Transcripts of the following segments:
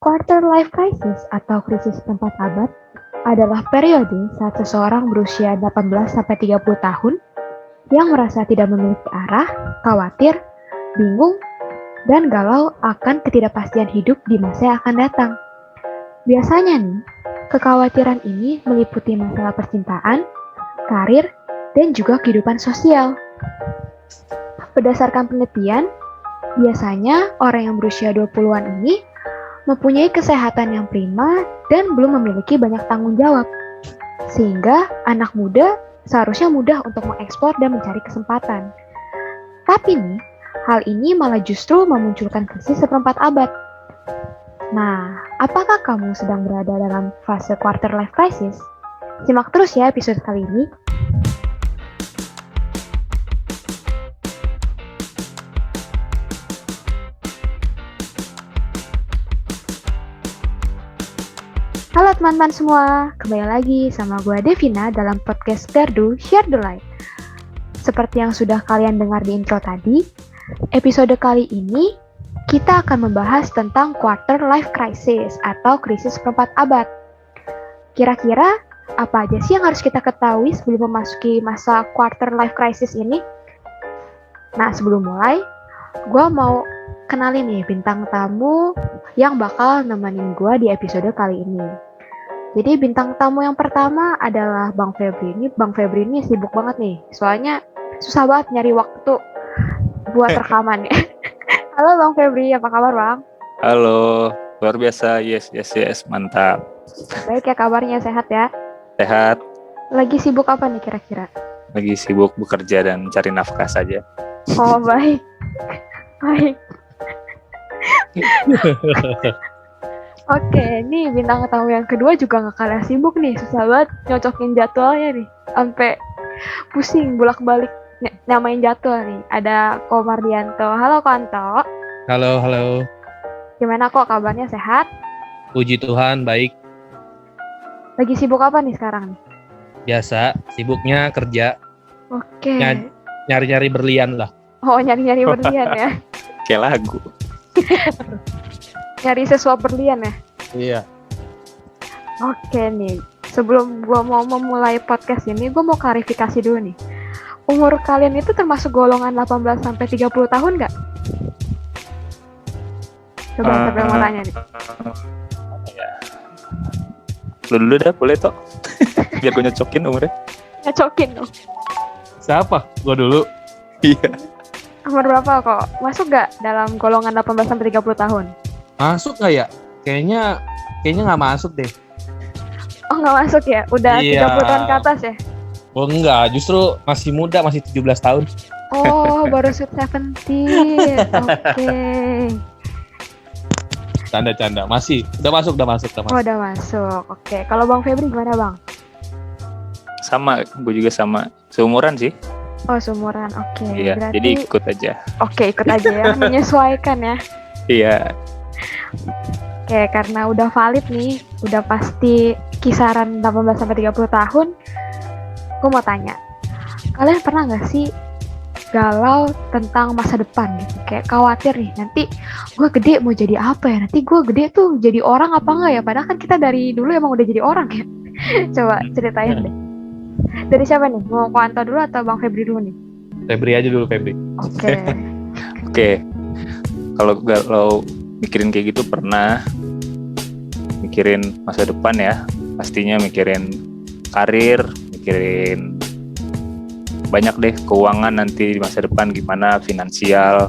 Quarter life crisis atau krisis tempat abad adalah periode saat seseorang berusia 18-30 tahun yang merasa tidak memiliki arah, khawatir, bingung, dan galau akan ketidakpastian hidup di masa yang akan datang. Biasanya nih, kekhawatiran ini meliputi masalah percintaan, karir, dan juga kehidupan sosial. Berdasarkan penelitian, biasanya orang yang berusia 20-an ini mempunyai kesehatan yang prima dan belum memiliki banyak tanggung jawab. Sehingga anak muda seharusnya mudah untuk mengekspor dan mencari kesempatan. Tapi nih, hal ini malah justru memunculkan krisis seperempat abad. Nah, apakah kamu sedang berada dalam fase quarter life crisis? Simak terus ya episode kali ini. Halo teman-teman semua, kembali lagi sama gue Devina dalam podcast Gardu Share the Light. Seperti yang sudah kalian dengar di intro tadi, episode kali ini kita akan membahas tentang quarter life crisis atau krisis seperempat abad. Kira-kira apa aja sih yang harus kita ketahui sebelum memasuki masa quarter life crisis ini? Nah, sebelum mulai, gue mau kenalin nih bintang tamu yang bakal nemenin gue di episode kali ini. Jadi bintang tamu yang pertama adalah Bang Febri. Bang Febri ini sibuk banget nih, soalnya susah banget nyari waktu buat rekaman ya. Halo Bang Febri, apa kabar Bang? Halo, luar biasa, yes, mantap. Baik ya kabarnya, sehat ya? Sehat, Lagi sibuk apa nih kira-kira? lagi sibuk bekerja dan cari nafkah saja. Oh baik, baik. Oke, nih bintang tamu yang kedua juga gak kalah sibuk nih. Susah banget nyocokin jadwalnya nih. Sampai pusing bolak-balik nyamain jadwal nih. Ada Ko Mardianto. Halo Konto. Halo. Gimana kok kabarnya, sehat? Puji Tuhan, baik. Lagi sibuk apa nih sekarang nih? Biasa, sibuknya kerja. Oke. Nyari-nyari berlian lah. Oh, nyari-nyari berlian ya. Kayak lagu. Nyari sesuap berlian ya. Iya. Oke nih. Sebelum gue mau memulai podcast ini, gue mau klarifikasi dulu nih. Umur kalian itu termasuk golongan 18-30 tahun nggak? Coba siapa yang mau tanya nih. Lu dulu dah, boleh toh? Biar gue nyocokin umurnya. Nyocokin dong. Siapa? Gua dulu. Iya. Umur berapa kok? Masuk nggak dalam golongan 18-30 tahun? Masuk nggak ya? Kayaknya nggak masuk deh. Oh nggak masuk ya? Udah Iya. 30 tahun ke atas ya? Oh enggak, justru masih muda, masih 17 tahun. Oh baru sweet 17. Oke. Canda. Masih. Udah masuk. Oh udah masuk. Oke. Kalau Bang Febri gimana Bang? Sama, gue juga sama. Seumuran sih. Oh seumuran. Oke. Iya, Berarti... jadi ikut aja. Oke, ikut aja ya. Menyesuaikan ya. Iya. Oke, karena udah valid nih, udah pasti kisaran 18-30 tahun, gue mau tanya, kalian pernah nggak sih galau tentang masa depan gitu? Kayak khawatir nih, nanti gue gede mau jadi apa ya? Nanti gue gede tuh jadi orang apa enggak ya? Padahal kan kita dari dulu emang udah jadi orang ya. Coba ceritain deh. Dari siapa nih? Mau Ko Anto dulu atau Bang Febri dulu nih? Febri aja dulu, Febri. Oke. Oke. Kalau mikirin kayak gitu pernah. Mikirin masa depan ya. Pastinya mikirin karir, mikirin banyak deh keuangan nanti di masa depan gimana, finansial.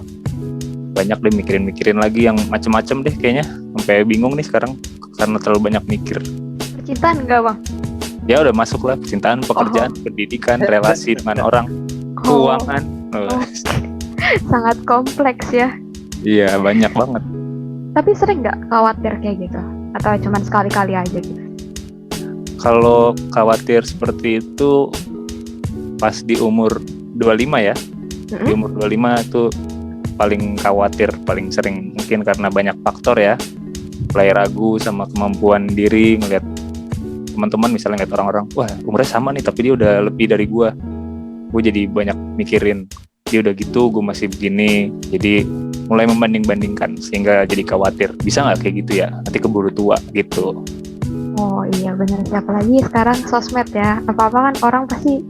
Banyak deh mikirin lagi yang macem-macem deh kayaknya. Sampai bingung nih sekarang karena terlalu banyak mikir. Percintaan enggak Bang? Ya udah masuk lah, percintaan, pekerjaan, pendidikan, relasi dengan orang, keuangan. Sangat kompleks ya. Iya, banyak banget. Tapi sering nggak khawatir kayak gitu? Atau cuman sekali-kali aja gitu? Kalau khawatir seperti itu pas di umur 25 ya. Di umur 25 itu paling khawatir, paling sering. Mungkin karena banyak faktor ya. Mulai ragu sama kemampuan diri, ngeliat teman-teman misalnya ngeliat orang-orang, wah umurnya sama nih tapi dia udah lebih dari gue jadi banyak mikirin dia udah gitu, gue masih begini, jadi mulai membanding-bandingkan sehingga jadi khawatir. Bisa nggak kayak gitu ya? Nanti keburu tua gitu. Oh iya benar sih, apalagi sekarang sosmed ya. Apa-apa kan orang pasti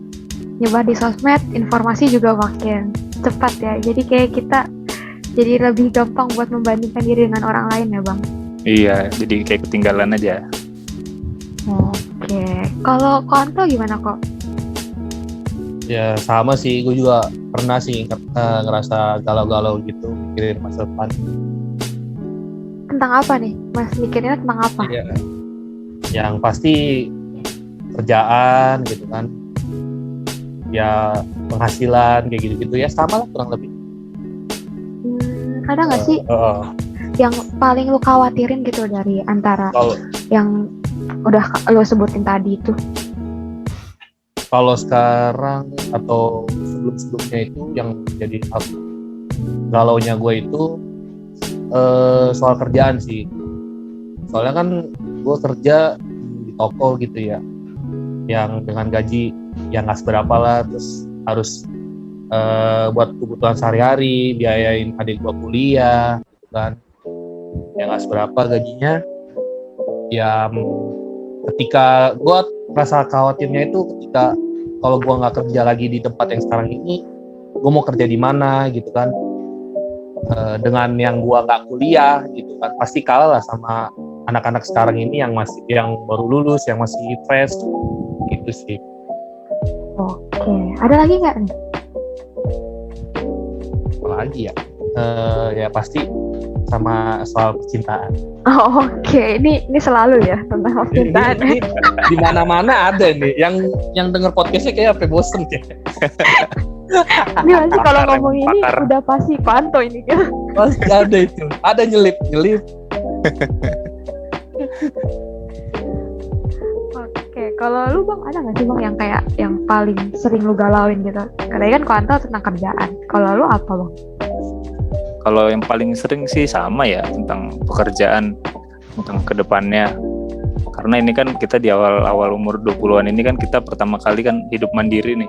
nyebar di sosmed, informasi juga makin cepat ya. Jadi kayak kita jadi lebih gampang buat membandingkan diri dengan orang lain ya Bang. Iya, jadi kayak ketinggalan aja. Oke, kalau Konto gimana kok? Ya sama sih, gue juga pernah sih ngerasa galau-galau gitu mikirin masa depan. Tentang apa nih? Mas mikirnya tentang apa? Ya, yang pasti kerjaan gitu kan, ya penghasilan kayak gitu-gitu ya, sama lah kurang lebih. Ada nggak sih yang paling lu khawatirin gitu dari antara yang udah lu sebutin tadi itu? Kalau sekarang atau sebelum-sebelumnya itu yang jadi galaunya gue itu soal kerjaan sih. Soalnya kan gue kerja di toko gitu ya, yang dengan gaji yang nggak seberapa lah, terus harus buat kebutuhan sehari-hari, biayain adik gue kuliah gitu kan, yang nggak seberapa gajinya. Ya ketika gue rasa khawatirnya itu ketika kalau gue nggak kerja lagi di tempat yang sekarang ini, gue mau kerja di mana gitu kan, dengan yang gue nggak kuliah gitu kan, pasti kalah lah sama anak-anak sekarang ini yang baru lulus, yang masih fresh gitu sih. Oke, ada lagi nggak nih? Apalagi ya, ya pasti sama soal percintaan. Oh, oke, ini selalu ya tentang percintaan. Ini di mana-mana ada nih, yang denger podcastnya kayak apa bosen ya. Ini pasti kalau ngomong ini udah pasti Konto ini kan. Pasti ada itu, ada nyelip. Oke, kalau lu Bang ada nggak sih Bang yang kayak yang paling sering lu galauin gitu? Karena kan Konto tentang kerjaan. Kalau lu apa Bang? Kalau yang paling sering sih sama ya, tentang pekerjaan, tentang kedepannya. Karena ini kan kita di awal umur 20-an ini kan kita pertama kali kan hidup mandiri nih.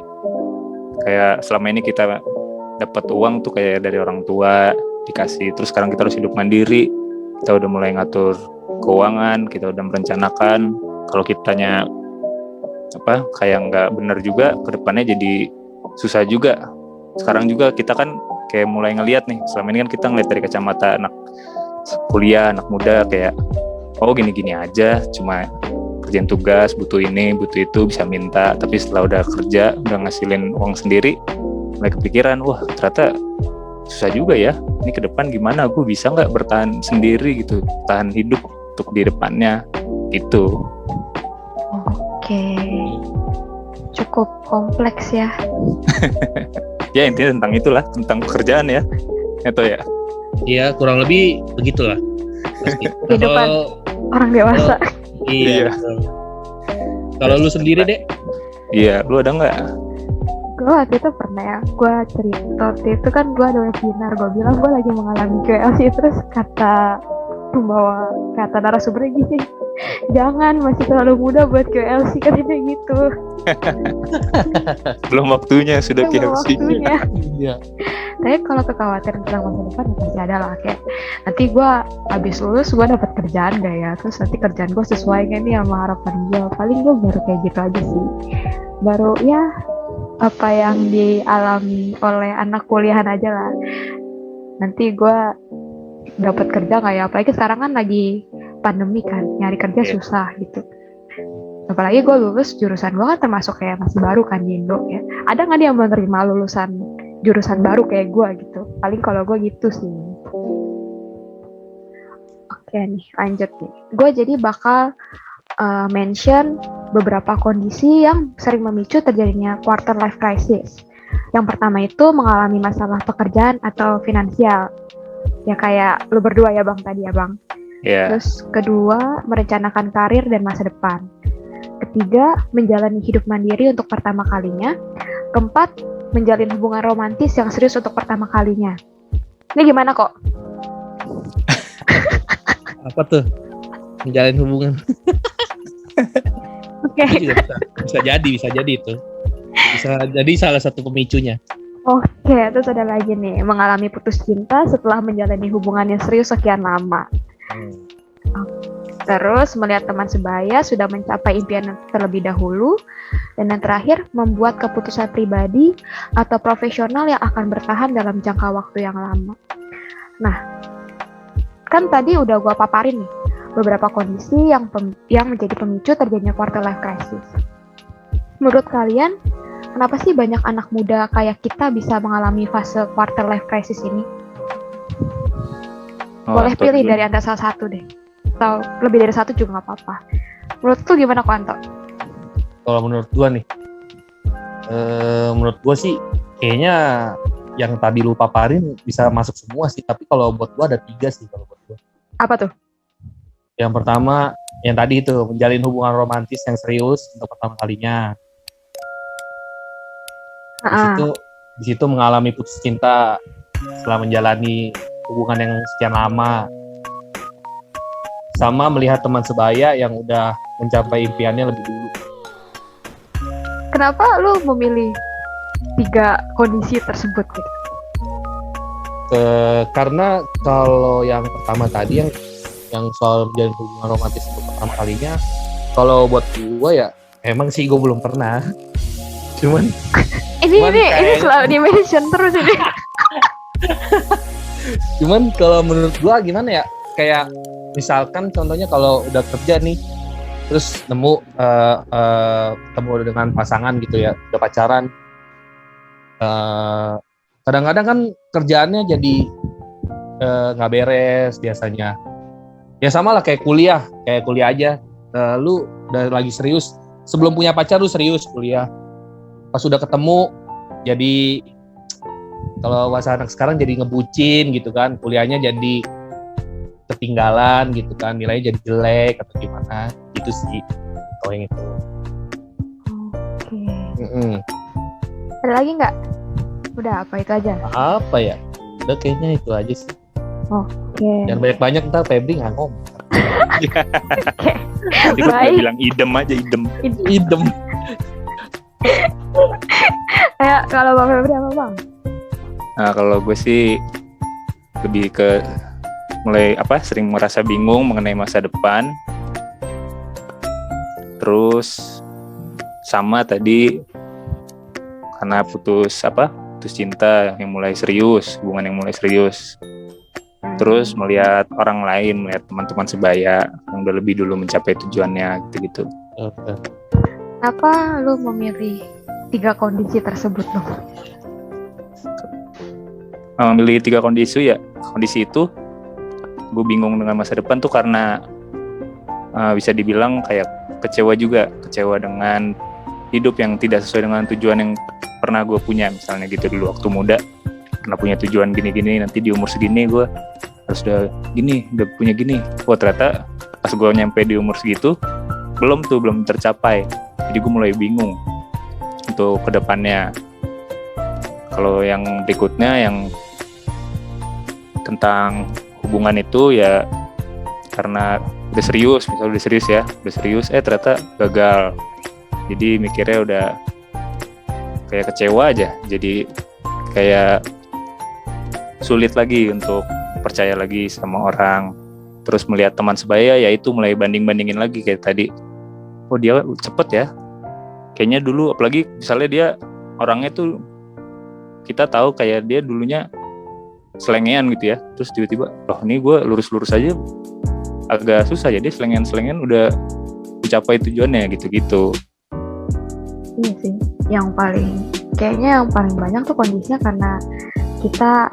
Kayak selama ini kita dapat uang tuh kayak dari orang tua dikasih, terus sekarang kita harus hidup mandiri. Kita udah mulai ngatur keuangan, kita udah merencanakan. Kalau kitanya kayak nggak bener juga, kedepannya jadi susah juga. Sekarang juga kita kan kayak mulai ngelihat nih, selama ini kan kita ngeliat dari kacamata anak kuliah, anak muda, kayak oh gini-gini aja, cuma kerjain tugas, butuh ini, butuh itu, bisa minta. Tapi setelah udah kerja, udah ngasilin uang sendiri, mulai kepikiran, wah ternyata susah juga ya, ini ke depan gimana, gue bisa nggak bertahan sendiri gitu, tahan hidup untuk di depannya gitu. Oke, cukup kompleks ya. Ya intinya tentang itulah, tentang pekerjaan ya, atau ya? Iya, kurang lebih begitulah. Kehidupan orang dewasa. Iya. Kalau lu sendiri deh? Iya, lu ada nggak? Gue waktu itu pernah ya, gue cerita waktu itu kan gue ada webinar, gue bilang gue lagi mengalami QLC, terus kata narasumbernya gini, jangan, masih terlalu muda buat QLC, katanya gitu. Belum waktunya sudah QLC. Iya. Tapi kalau kekhawatiran tentang masa depan ya pasti ada lah, kayak nanti gue habis lulus gue dapat kerjaan gak ya, terus nanti kerjaan gue sesuai gak nih sama harapan gue. Paling gue baru kayak gitu aja sih, baru ya apa yang dialami oleh anak kuliahan aja lah. Nanti gue dapat kerja gak ya, apalagi sekarang kan lagi pandemi kan, nyari kerja susah gitu. Apalagi gue lulus, jurusan gue kan termasuk kayak masih baru kan di Indo ya. Ada nggak dia yang menerima lulusan jurusan baru kayak gue gitu? Paling kalau gue gitu sih. Oke nih, lanjut nih. Gue jadi bakal mention beberapa kondisi yang sering memicu terjadinya quarter life crisis. Yang pertama itu mengalami masalah pekerjaan atau finansial. Ya kayak lu berdua ya Bang tadi ya Bang. Yeah. Terus kedua, merencanakan karir dan masa depan. Ketiga, menjalani hidup mandiri untuk pertama kalinya. Keempat, menjalin hubungan romantis yang serius untuk pertama kalinya. Ini gimana kok? Apa tuh? Menjalin hubungan. Oke. Bisa jadi itu. Bisa jadi salah satu pemicunya. Oke, terus ada lagi nih, mengalami putus cinta setelah menjalani hubungan yang serius sekian lama. Terus melihat teman sebaya sudah mencapai impian terlebih dahulu. Dan yang terakhir, membuat keputusan pribadi atau profesional yang akan bertahan dalam jangka waktu yang lama. Nah, kan tadi udah gua paparin nih, beberapa kondisi yang menjadi pemicu terjadinya quarter life crisis. Menurut kalian, kenapa sih banyak anak muda kayak kita bisa mengalami fase quarter life crisis ini? Boleh pilih dari antara salah satu deh. Atau lebih dari satu juga nggak apa-apa. Menurut lu gimana kok, Anto? Kalau menurut gua nih, menurut gua sih kayaknya yang tadi lu paparin bisa masuk semua sih. Tapi kalau buat gua ada 3 sih kalau buat gua. Apa tuh? Yang pertama, yang tadi itu menjalin hubungan romantis yang serius untuk pertama kalinya. Di situ mengalami putus cinta setelah menjalani hubungan yang sekian lama. Sama melihat teman sebaya yang udah mencapai impiannya lebih dulu. Kenapa lu memilih 3 kondisi tersebut gitu? Karena kalau yang pertama tadi yang soal menjalin hubungan romantis untuk pertama kalinya, kalau buat gue ya emang sih gue belum pernah. Cuman ini selalu di-mention terus ini. Cuman kalau menurut gue gimana ya, kayak misalkan contohnya kalau udah kerja nih, terus ketemu dengan pasangan gitu ya, udah pacaran, kadang-kadang kan kerjaannya jadi nggak beres biasanya. Ya sama lah kayak kuliah aja. Lu udah lagi serius, sebelum punya pacar lu serius kuliah. Pas udah ketemu, jadi kalau bahasa anak sekarang jadi ngebucin gitu kan, kuliahnya jadi ketinggalan gitu kan, nilainya jadi jelek atau gimana gitu sih kalau yang itu. Oke. Ada lagi nggak? Udah apa itu aja? Apa ya? Udah kayaknya itu aja sih. Oke. Jangan banyak-banyak, ntar Febri nggak ngomong. Tadi gue cuma bilang idem aja, idem. Kalau Bang Febri apa Bang? Nah kalau gue sih lebih ke mulai sering merasa bingung mengenai masa depan. Terus sama tadi karena putus cinta yang mulai serius, hubungan yang mulai serius. Terus melihat orang lain, melihat teman-teman sebaya yang udah lebih dulu mencapai tujuannya gitu-gitu. Kenapa lu memilih 3 kondisi tersebut lo? Memilih 3 kondisi ya, kondisi itu gue bingung dengan masa depan tuh karena bisa dibilang kayak kecewa dengan hidup yang tidak sesuai dengan tujuan yang pernah gue punya. Misalnya gitu dulu waktu muda pernah punya tujuan gini-gini, nanti di umur segini gue harus udah punya gini. Wah ternyata pas gue nyampe di umur segitu belum tercapai. Jadi gue mulai bingung untuk kedepannya. Kalau yang berikutnya yang tentang hubungan itu ya karena udah serius ternyata gagal, jadi mikirnya udah kayak kecewa aja, jadi kayak sulit lagi untuk percaya lagi sama orang. Terus melihat teman sebaya ya itu mulai bandingin lagi kayak tadi, oh dia cepet ya kayaknya dulu, apalagi misalnya dia orangnya tuh kita tahu kayak dia dulunya selengean gitu ya, terus tiba-tiba loh ini gue lurus-lurus aja agak susah, jadi selengean udah mencapai tujuannya gitu-gitu. Iya sih, yang paling banyak tuh kondisinya karena kita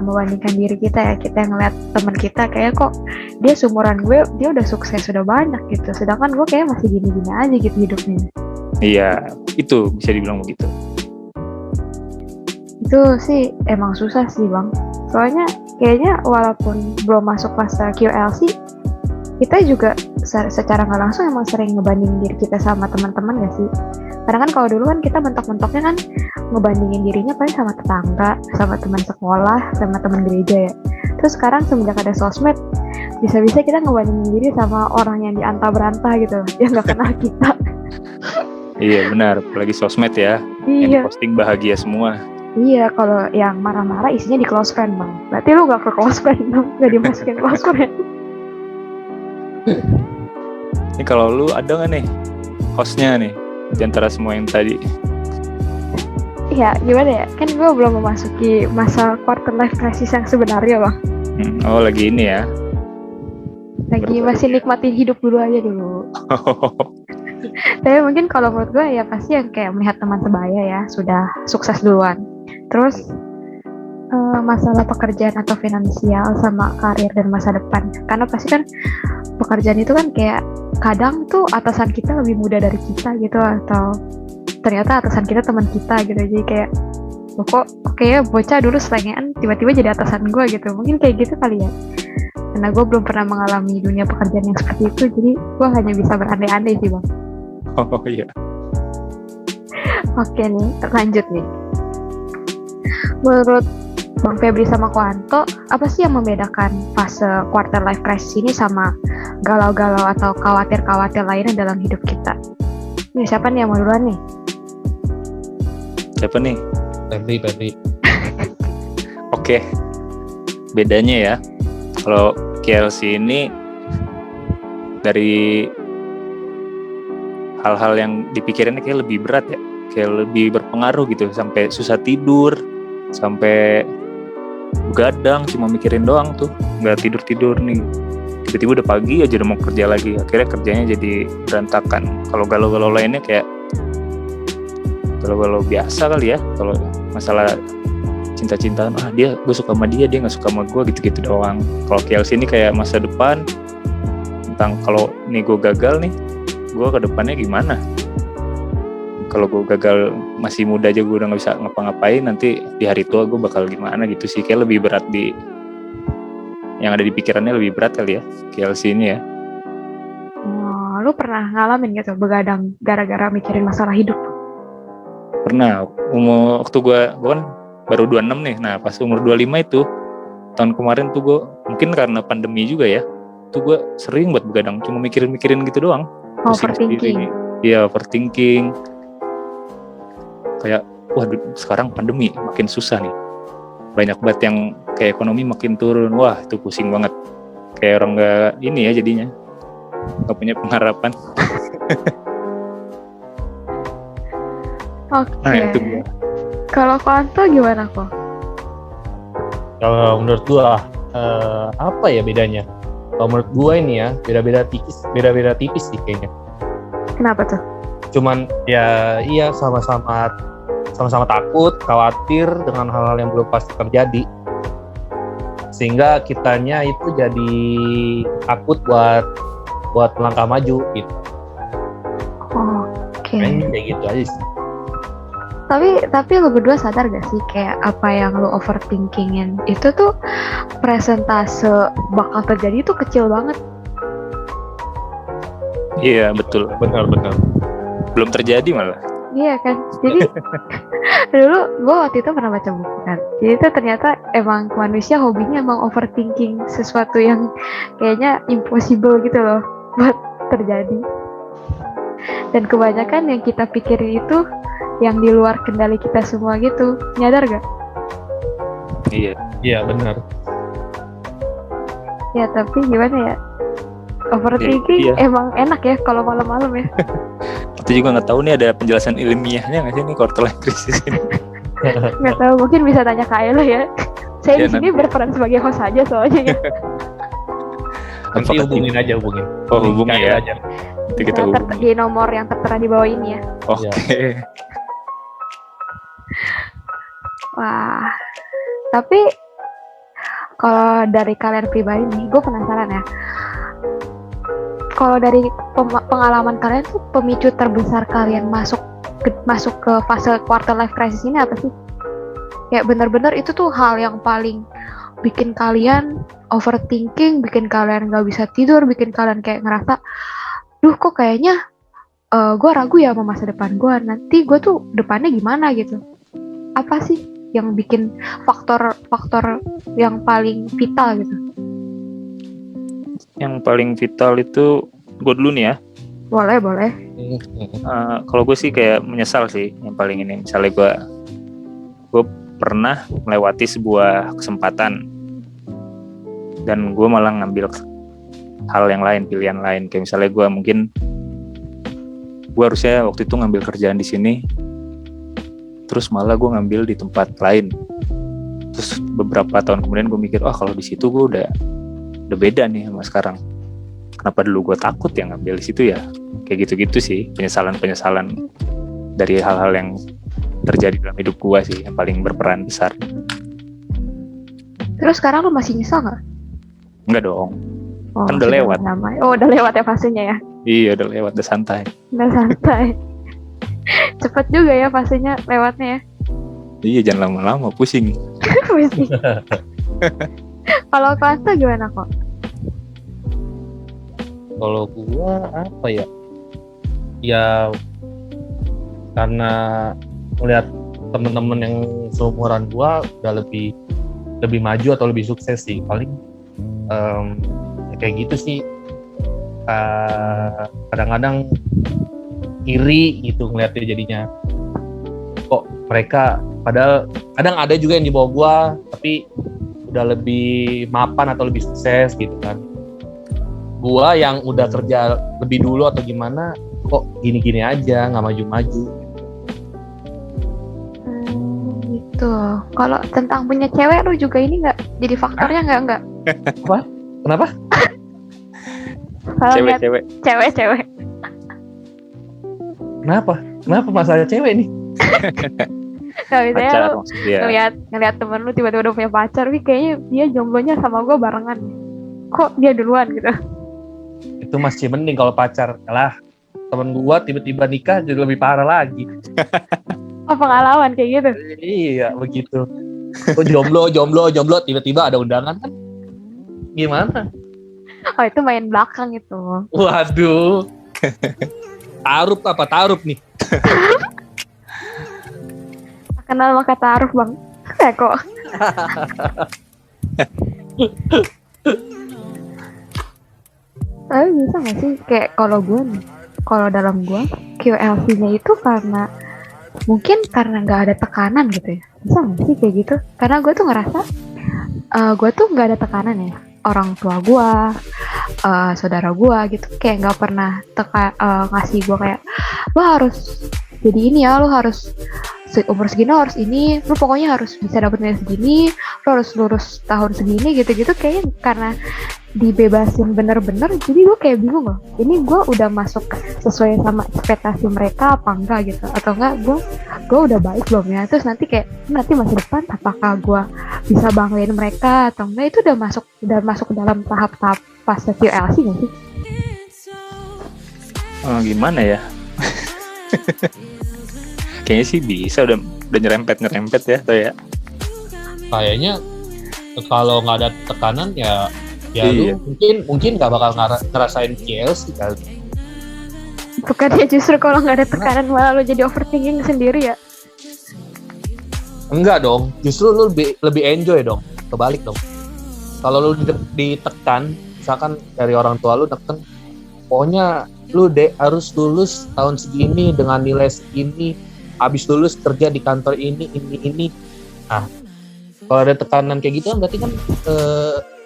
membandingkan diri kita ya, kita ngeliat teman kita kayak kok dia seumuran gue, dia udah sukses, sudah banyak gitu, sedangkan gue kayak masih gini-gini aja gitu hidupnya. Iya, itu bisa dibilang begitu. Itu sih emang susah sih Bang, soalnya kayaknya walaupun belum masuk fase QLC, kita juga secara nggak langsung emang sering ngebandingin diri kita sama teman-teman gak sih? Karena kan kalau dulu kan kita mentok-mentoknya kan ngebandingin dirinya paling sama tetangga, sama teman sekolah, sama teman gereja ya. Terus sekarang semenjak ada sosmed, bisa-bisa kita ngebandingin diri sama orang yang diantah-berantah gitu, yang nggak kenal kita. Iya benar, apalagi sosmed ya, yang posting bahagia semua. Iya, kalau yang marah-marah isinya di close friend bang. Berarti lu gak ke close friend dong, gak dimasukin close friend. Ini kalau lu ada nggak nih hostnya nih di antara semua yang tadi? Ya gimana ya, kan gue belum memasuki masa quarter life crisis yang sebenarnya bang. Oh lagi ini ya. Lagi Baru-baru masih ya. nikmatin hidup dulu aja dulu. Tapi mungkin kalau menurut gue ya pasti yang kayak melihat teman sebaya ya sudah sukses duluan. Terus masalah pekerjaan atau finansial sama karir dan masa depan. Karena pasti kan pekerjaan itu kan kayak kadang tuh atasan kita lebih muda dari kita gitu, atau ternyata atasan kita teman kita gitu. Jadi kayak kok kayak bocah dulu selengean tiba-tiba jadi atasan gue gitu. Mungkin kayak gitu kali ya. Karena gue belum pernah mengalami dunia pekerjaan yang seperti itu, jadi gue hanya bisa berandai-andai sih bang. Oh iya. Oke nih, lanjut nih. Menurut Bang Febri sama Koanto, apa sih yang membedakan fase quarter life crisis ini sama galau-galau atau khawatir-khawatir lainnya dalam hidup kita? Nih, siapa nih yang mau duluan nih? Siapa nih? Febri. Oke. Bedanya ya. Kalau KLC ini dari hal-hal yang dipikirinnya kayak lebih berat ya, kayak lebih berpengaruh gitu, sampai susah tidur, sampai begadang cuma mikirin doang tuh, nggak tidur nih, tiba-tiba udah pagi aja udah mau kerja lagi, akhirnya kerjanya jadi berantakan. Kalau galau-galau lainnya kayak galau-galau biasa kali ya, kalau masalah cinta-cintaan, gue suka sama dia nggak suka sama gue, gitu-gitu doang. Kalau KLC ini kayak masa depan, tentang kalau nih gue gagal nih, gue ke depannya gimana. Kalau gue gagal masih muda aja gue udah nggak bisa ngapa-ngapain, nanti di hari tua gue bakal gimana gitu sih. Kayak lebih berat yang ada di pikirannya lebih berat kali ya KLC ini ya. Oh, lu pernah ngalamin gitu begadang gara-gara mikirin masalah hidup? Pernah, waktu gue kan baru 26 nih, nah pas umur 25 itu tahun kemarin tuh gue, mungkin karena pandemi juga ya, tuh gue sering buat begadang, cuma mikirin gitu doang. Overthinking. Iya, overthinking. Kayak, sekarang pandemi makin susah nih. Banyak banget yang kayak ekonomi makin turun. Wah, itu pusing banget. Kayak orang nggak ini ya jadinya. Nggak punya pengharapan. Oke. Nah, itu gue. Kalau Koanto gimana kok? Kalau menurut gua apa ya bedanya? Kalau menurut gua ini ya beda-beda tipis sih kayaknya. Kenapa tuh? Cuman ya iya sama-sama takut, khawatir dengan hal-hal yang belum pasti terjadi. Sehingga kitanya itu jadi takut buat melangkah maju gitu. Oke. Kayak gitu aja sih. Tapi lu berdua sadar gak sih kayak apa yang lu overthinkingin itu tuh presentase bakal terjadi tuh kecil banget. Iya, betul. Benar. Belum terjadi malah. Iya kan? Jadi dulu gue waktu itu pernah baca buku kan. Jadi itu ternyata emang manusia hobinya emang overthinking sesuatu yang kayaknya impossible gitu loh buat terjadi. Dan kebanyakan yang kita pikirin itu yang di luar kendali kita semua gitu. Nyadar gak? Iya benar. Ya tapi gimana ya? Overthinking Iya. emang enak ya kalau malam-malam ya. Kita juga nggak tahu nih ada penjelasan ilmiahnya nggak sih nih quarter life crisis ini. Nggak tahu, mungkin bisa tanya ke Ayla ya. Saya Ya, di sini nanti. berperan sebagai host aja soalnya ya. Nanti hubungin. Oh, hubungi ya. Aja. Nanti kita Bisa hubungi. di nomor yang tertera di bawah ini ya. Oke. Wah, tapi kalau dari kalian pribadi nih, gue penasaran ya. Kalau dari pengalaman kalian tuh pemicu terbesar kalian masuk ke fase quarter life crisis ini apa sih? Kayak benar-benar itu tuh hal yang paling bikin kalian overthinking, bikin kalian nggak bisa tidur, bikin kalian kayak ngerasa, duh kok kayaknya gue ragu ya sama masa depan gue. Nanti gue tuh depannya gimana gitu? Apa sih yang bikin faktor yang paling vital gitu? Yang paling vital itu gue dulu nih ya. Boleh. Kalau gue sih kayak menyesal sih yang paling ini. Misalnya gue pernah melewati sebuah kesempatan dan gue malah ngambil hal yang lain, pilihan lain. Kayak misalnya gue harusnya waktu itu ngambil kerjaan di sini, terus malah gue ngambil di tempat lain. Terus beberapa tahun kemudian gue mikir, kalau di situ gue udah beda nih sama sekarang. Kenapa dulu gue takut ya ngambil di situ ya? Kayak gitu-gitu sih, penyesalan dari hal-hal yang terjadi dalam hidup gue sih yang paling berperan besar. Terus sekarang lu masih nyesal nggak? Enggak dong. Oh, Kan udah lewat. Udah lewat ya fasenya ya? Iya, udah lewat, udah santai. Udah santai. Cepet juga ya fasenya lewatnya ya? Iya, jangan lama-lama, pusing. Pusing. Kalau kelas tuh gimana kok? Kalau gua apa ya? Ya karena melihat teman-teman yang seumuran gua udah lebih maju atau lebih sukses sih. Paling ya kayak gitu sih. Kadang-kadang iri gitu ngeliatnya jadinya. Kok mereka padahal kadang ada juga yang di bawah gua tapi udah lebih mapan atau lebih sukses gitu kan. Gua yang udah kerja lebih dulu atau gimana kok gini-gini aja, nggak maju-maju. Gitu. Kalau tentang punya cewek lu juga ini nggak jadi faktornya nggak? Apa? Kenapa? Kalau lihat Cewek. Kenapa masalah cewek nih? Gak bisa ya Pacar lu maksudnya. ngeliat temen lu tiba-tiba udah punya pacar, kayaknya dia jomblonya sama gue barengan. Kok dia duluan gitu? Itu masih mending kalau pacar. Lah, temen gua tiba-tiba nikah jadi lebih parah lagi. Oh, pengalaman kayak gitu? Iya, begitu. Kok jomblo, tiba-tiba ada undangan kan? Gimana? Oh, itu main belakang itu. Waduh. Tarup nih? Kenal maka taruh bang. Kok? Tapi bisa nggak sih kayak kalau dalam gue QLC-nya itu mungkin karena nggak ada tekanan gitu ya, bisa nggak sih kayak gitu? Karena gue tuh ngerasa gue tuh nggak ada tekanan ya, orang tua gue, saudara gue gitu kayak nggak pernah ngasih gue kayak lo harus jadi ini ya, lo harus umur segini lo harus ini, lo pokoknya harus bisa dapet nilai segini, lo harus lulus tahun segini gitu-gitu. Kayaknya karena dibebasin bener-bener, jadi gue kayak bingung loh, ini gue udah masuk sesuai sama ekspektasi mereka apa enggak gitu, atau enggak gue udah baik belum ya. Terus nanti masa depan apakah gue bisa banggain mereka atau enggak, itu udah masuk ke dalam tahap-tahap fase QLC nggak sih? Gimana ya? Kayaknya sih bisa, udah nyerempet ya, atau ya? Kayaknya kalau nggak ada tekanan ya iya. Lu mungkin nggak bakal ngerasain QLC kali. Bukannya justru kalau nggak ada tekanan malah lo jadi overthinking sendiri ya? Enggak dong, justru lu lebih enjoy dong, kebalik dong. Kalau lu ditekan, misalkan dari orang tua lu tekan, pokoknya lu harus lulus tahun segini dengan nilai segini, habis lulus kerja di kantor ini. Nah, kalau ada tekanan kayak gitu kan berarti kan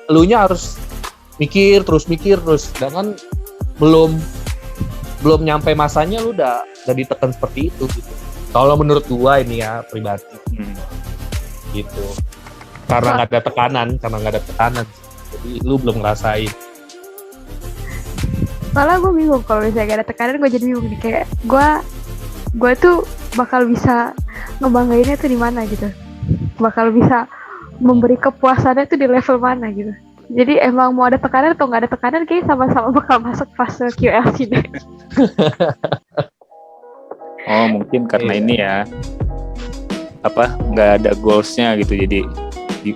elunya harus mikir terus, sedangkan belum nyampe masanya lu udah ditekan seperti itu gitu. Kalau menurut gua ini ya pribadi gitu. Karena nggak ada tekanan, jadi lu belum ngerasain. Malah gue bingung kalau misalnya gak ada tekanan, gue jadi bingung nih, kayak gue tuh bakal bisa ngebanggainnya tuh di mana gitu, bakal bisa memberi kepuasannya tuh di level mana gitu. Jadi emang mau ada tekanan atau nggak ada tekanan, kayak sama-sama bakal masuk fase QLC deh. Oh, mungkin karena ini ya, nggak ada goalsnya gitu, jadi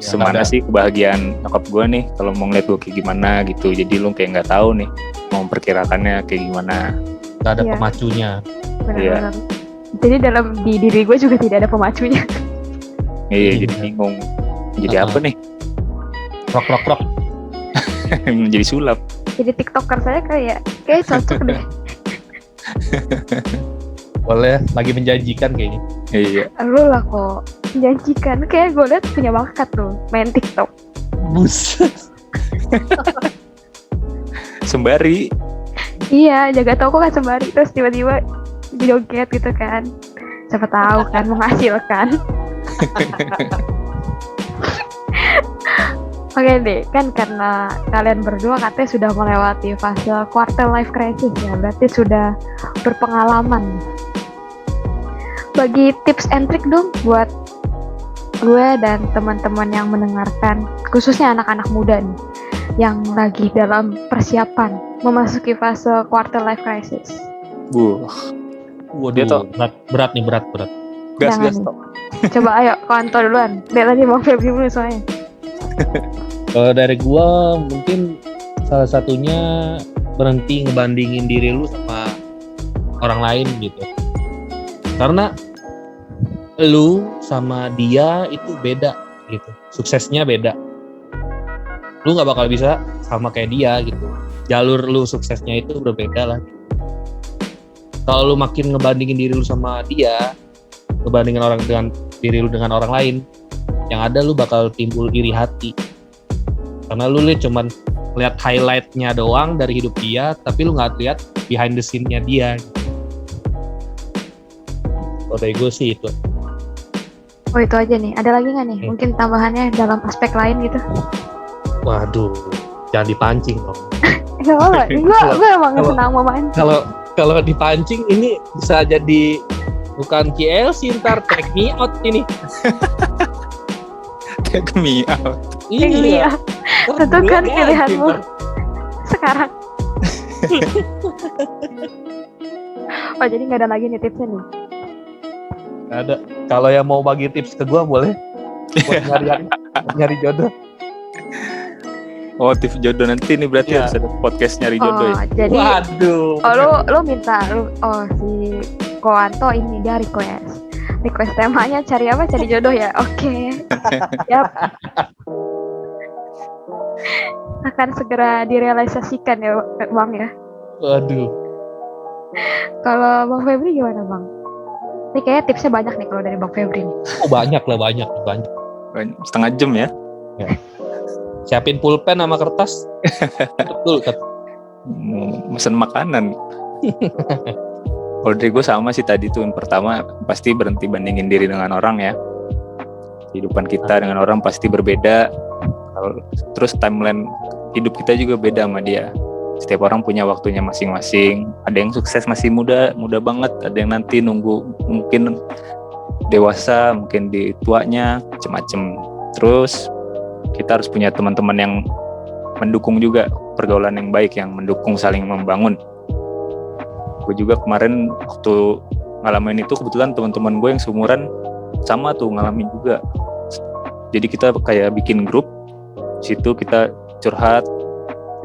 semana sih kebahagiaan nyokap gue nih kalau mau ngeliat gue kayak gimana gitu, jadi lu kayak nggak tahu nih mau memperkirakannya kayak gimana, nggak ada pemacunya. Benar-benar. Jadi di diri gue juga tidak ada pemacunya. Iya, jadi bingung jadi apa nih. Rock Menjadi sulap. Jadi TikToker saya kayak cocok deh. Boleh, lagi menjanjikan kayaknya. Iya. Lu lah kok. menjanjikan. Kayak gue liat punya bakat tuh main TikTok. Buset. Sembari. Iya, jaga toko kan sembari, terus tiba-tiba joget gitu kan. Siapa tahu kan menghasilkan. Oke deh, kan karena kalian berdua katanya sudah melewati fase quarter life crisis ya, berarti sudah berpengalaman. Bagi tips and trick dong buat gue dan teman-teman yang mendengarkan, khususnya anak-anak muda nih, yang lagi dalam persiapan memasuki fase quarter life crisis. Dia tuh berat nih, berat. gas Jangan nih. Coba ayo, Kanto duluan. Lihat tadi Bang Febri dulu soalnya. Kalau dari gua mungkin salah satunya berhenti ngebandingin diri lu sama orang lain gitu. Karena lu sama dia itu beda gitu. Suksesnya beda. Lu nggak bakal bisa sama kayak dia gitu. Jalur lu suksesnya itu berbeda lah. Kalau lu makin ngebandingin diri lu sama dia, ngebandingin orang dengan diri lu dengan orang lain, yang ada lu bakal timbul iri hati. Karena lu cuman lihat highlight-nya doang dari hidup dia, tapi lu nggak lihat behind the scene-nya dia. Kalau dari gue sih itu. Oh itu aja nih, ada lagi nggak nih? Mungkin tambahannya dalam aspek lain gitu? Waduh, jangan dipancing dong. Gak apa-apa, gue emang senang mau mancing. Kalau dipancing ini bisa jadi bukan KLC, ntar take me out ini. Take me out. Iya. Tentukan pilihanmu sekarang. Oh jadi nggak ada lagi nih tipsnya nih? Ada. Kalau yang mau bagi tips ke gue boleh. Buat nyari jodoh. Oh, tips jodoh nanti nih berarti harus ada podcast nyari jodoh ya. Jadi waduh. lu minta si Koanto ini dia request temanya cari apa? Cari jodoh ya. Oke. Yap. Akan segera direalisasikan ya Bang ya. Waduh. Kalau Bang Febri gimana Bang? Ini kayaknya tipsnya banyak nih kalau dari Bang Febri nih. Oh banyak. Setengah jam ya. Siapin pulpen sama kertas. Betul. Mesen makanan. Kalau dari gue sama sih tadi tuh yang pertama pasti berhenti bandingin diri dengan orang ya. Kehidupan kita dengan orang pasti berbeda. Terus timeline hidup kita juga beda sama dia. Setiap orang punya waktunya masing-masing. Ada yang sukses masih muda banget. Ada yang nanti nunggu mungkin dewasa, mungkin di tuanya, macem-macem. Terus kita harus punya teman-teman yang mendukung juga, pergaulan yang baik yang mendukung, saling membangun. Gue juga kemarin waktu ngalamin itu kebetulan teman-teman gue yang seumuran sama tuh ngalamin juga. Jadi kita kayak bikin grup, situ kita curhat.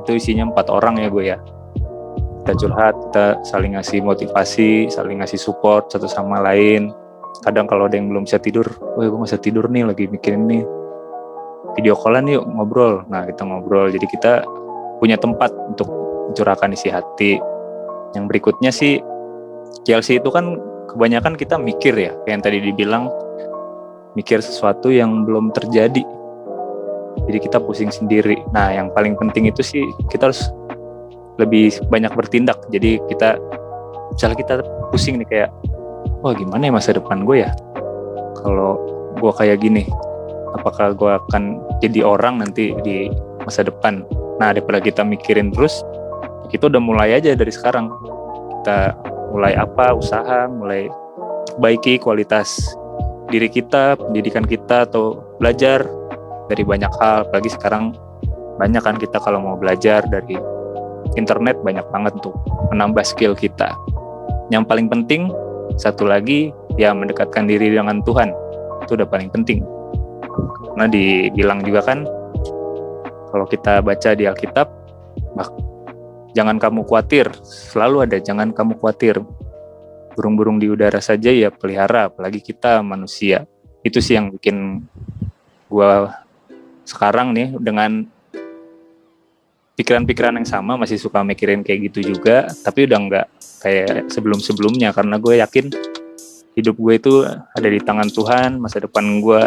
Itu isinya 4 orang ya gue ya. Kita curhat, kita saling ngasih motivasi, saling ngasih support satu sama lain. Kadang kalau ada yang belum bisa tidur, gue gak bisa tidur nih, lagi mikirin nih. Video callan yuk ngobrol. Nah kita ngobrol, jadi kita punya tempat untuk mencurahkan isi hati. Yang berikutnya sih KLC itu kan kebanyakan kita mikir ya, kayak yang tadi dibilang, mikir sesuatu yang belum terjadi. Jadi kita pusing sendiri. Nah yang paling penting itu sih kita harus lebih banyak bertindak. Jadi misalnya kita pusing nih kayak, wah gimana ya masa depan gue ya kalau gue kayak gini, apakah gue akan jadi orang nanti di masa depan. Nah daripada kita mikirin terus, kita udah mulai aja dari sekarang. Kita mulai usaha, mulai perbaiki kualitas diri kita, pendidikan kita, atau belajar dari banyak hal. Apalagi sekarang banyak kan kita kalau mau belajar dari internet, banyak banget untuk menambah skill kita. Yang paling penting satu lagi ya mendekatkan diri dengan Tuhan. Itu udah paling penting. Karena dibilang juga kan kalau kita baca di Alkitab, jangan kamu khawatir, selalu ada jangan kamu khawatir. Burung-burung di udara saja ya pelihara, apalagi kita manusia. Itu sih yang bikin gua sekarang nih dengan pikiran-pikiran yang sama, masih suka mikirin kayak gitu juga, tapi udah nggak kayak sebelum-sebelumnya, karena gue yakin hidup gue itu ada di tangan Tuhan, masa depan gue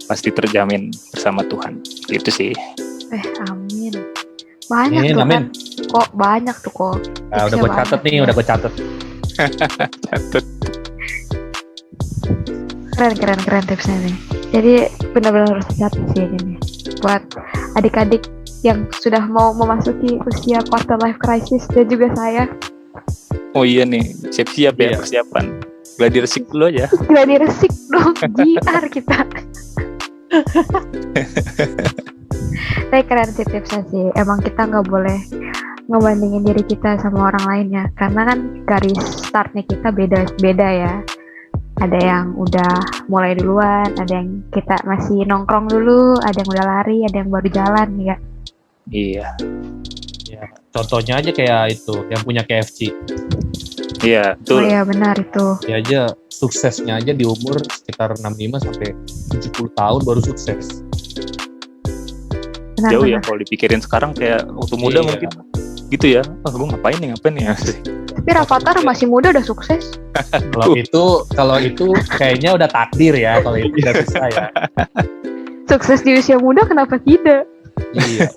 pasti terjamin bersama Tuhan. Gitu sih. Amin. Banyak Amin, tuh amin. kan. Kok banyak tuh kok. Nah, udah gue catet nih, udah gue catet. Catat. Keren tipsnya nih. Jadi benar-benar harus dicatat sih ini. Buat adik-adik yang sudah mau memasuki usia quarter life crisis dan juga saya. Oh iya nih, siap-siap ya, Iya. persiapan. Gladi resik dulu aja. Gladi resik dong, GR kita. Tapi keren sih tipsnya sih. Emang kita nggak boleh ngebandingin diri kita sama orang lain ya, karena kan garis startnya kita beda ya. Ada yang udah mulai duluan, ada yang kita masih nongkrong dulu, ada yang udah lari, ada yang baru jalan ya. Iya. Ya, contohnya aja kayak itu yang punya KFC. Iya, Oh betul. iya benar itu. Dia aja suksesnya aja di umur sekitar 65 sampai 70 tahun baru sukses. Benar, Jauh benar. ya kalau dipikirin sekarang kayak waktu muda Iya. mungkin gitu ya. Gue ngapain nih ya. Tapi Rafathar masih muda udah sukses. Kalau itu kayaknya udah takdir ya, kalau itu udah bisa ya. Sukses di usia muda kenapa tidak? Iya.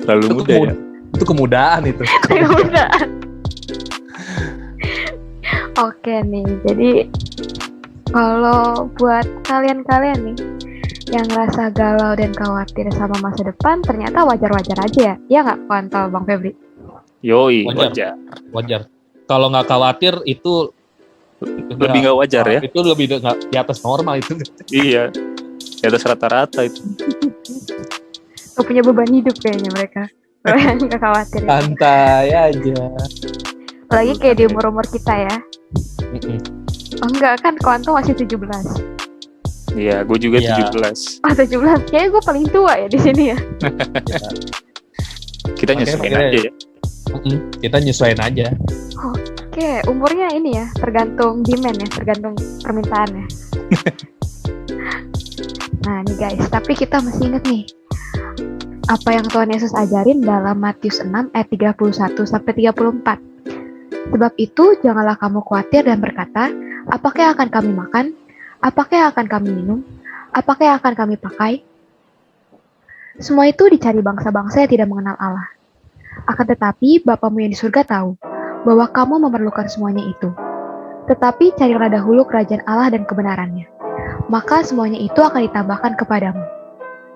Terlalu Itu muda ya. Itu kemudahan itu. Ya udah. Oke nih, jadi kalau buat kalian-kalian nih yang ngerasa galau dan khawatir sama masa depan, ternyata wajar-wajar aja ya. Iya nggak, kontol Bang Febri? Yoi, Wajar. wajar. Wajar. Kalau nggak khawatir itu Lebih nggak wajar ya. Itu lebih di atas normal itu. Iya. Di atas rata-rata itu. Gak punya beban hidup kayaknya mereka. Kalau yang nggak khawatir. Ya. Santai aja. Apalagi kayak di umur-umur kita ya. Mm-mm. Oh enggak, kan Koanto masih 17. Iya, gue juga Iya. 17. Ah 17, kayaknya gue paling tua ya di sini ya. Ya. Kita Makanya nyesuaiin makanya- aja ya. Kita nyesuaiin aja. Oke, umurnya ini ya, tergantung demand ya, tergantung permintaan ya. Nah nih guys, tapi kita masih inget nih apa yang Tuhan Yesus ajarin dalam Matius 6 ayat 31 sampai 34. Sebab itu janganlah kamu khawatir dan berkata, apakah yang akan kami makan? Apakah yang akan kami minum? Apakah yang akan kami pakai? Semua itu dicari bangsa-bangsa yang tidak mengenal Allah. Akan tetapi Bapamu yang di surga tahu bahwa kamu memerlukan semuanya itu. Tetapi carilah dahulu kerajaan Allah dan kebenarannya. Maka semuanya itu akan ditambahkan kepadamu.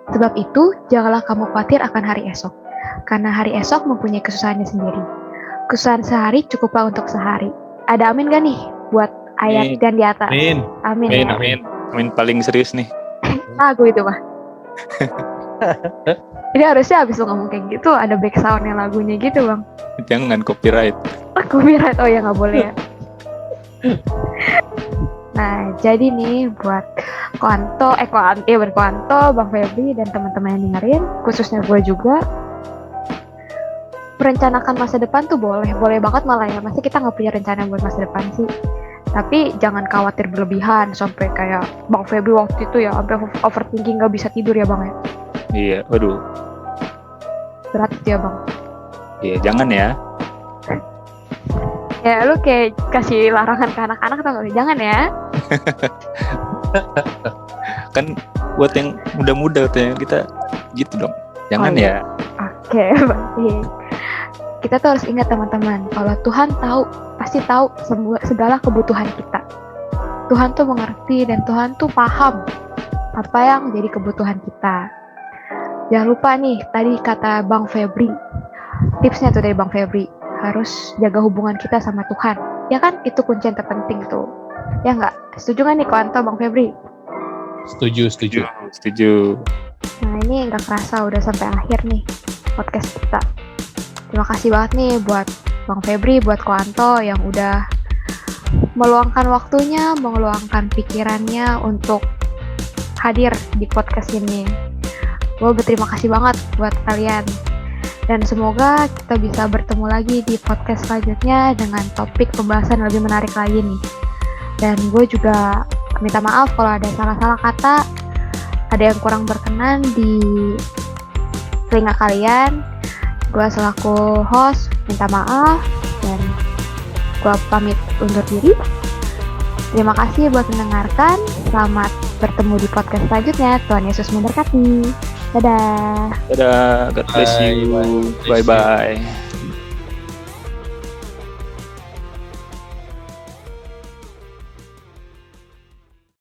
Sebab itu, janganlah kamu khawatir akan hari esok, karena hari esok mempunyai kesusahannya sendiri. Kesusahan sehari cukuplah untuk sehari. Ada amin gak nih buat ayat Amin. dan di atas? Amin. Amin. Amin, Ya. amin. Amin paling serius nih. Lagu itu mah. Jadi harusnya abis lu ngomong kayak gitu ada backsoundnya lagunya gitu bang. Jangan copyright. Copyright, oh ya nggak boleh ya. Nah jadi nih buat Koanto, Bang Febri dan teman-teman yang dengerin, khususnya gue juga, merencanakan masa depan tuh boleh banget malah ya. Masa kita nggak punya rencana buat masa depan sih? Tapi jangan khawatir berlebihan sampai kayak Bang Febri waktu itu ya, sampai overthinking nggak bisa tidur ya bang ya. Iya, waduh. Berat itu ya bang. Iya, jangan ya. Ya lu kayak kasih larangan ke anak-anak atau nggak? Jangan ya. Kan buat yang muda-muda katanya kita gitu dong. Jangan Oh, iya. ya. Oke, baik. Kita tuh harus ingat teman-teman, kalau Tuhan tahu, pasti tahu segala kebutuhan kita. Tuhan tuh mengerti dan Tuhan tuh paham apa yang jadi kebutuhan kita. Jangan lupa nih, tadi kata Bang Febri, tipsnya tuh dari Bang Febri, harus jaga hubungan kita sama Tuhan. Ya kan, itu kunci yang terpenting tuh. Ya nggak? Setuju nggak nih Koanto, Bang Febri? Setuju. Setuju. Nah ini nggak kerasa udah sampai akhir nih podcast kita. Terima kasih banget nih buat Bang Febri, buat Koanto yang udah meluangkan waktunya, meluangkan pikirannya untuk hadir di podcast ini. Gue berterima kasih banget buat kalian. Dan semoga kita bisa bertemu lagi di podcast selanjutnya dengan topik pembahasan lebih menarik lagi nih. Dan gue juga minta maaf kalau ada salah-salah kata, ada yang kurang berkenan di telinga kalian. Gue selaku host minta maaf dan gue pamit undur diri. Terima kasih buat mendengarkan. Selamat bertemu di podcast selanjutnya. Tuhan Yesus memberkati. Dadah. Dadah, God bless Bye. you. Bye. Bye-bye.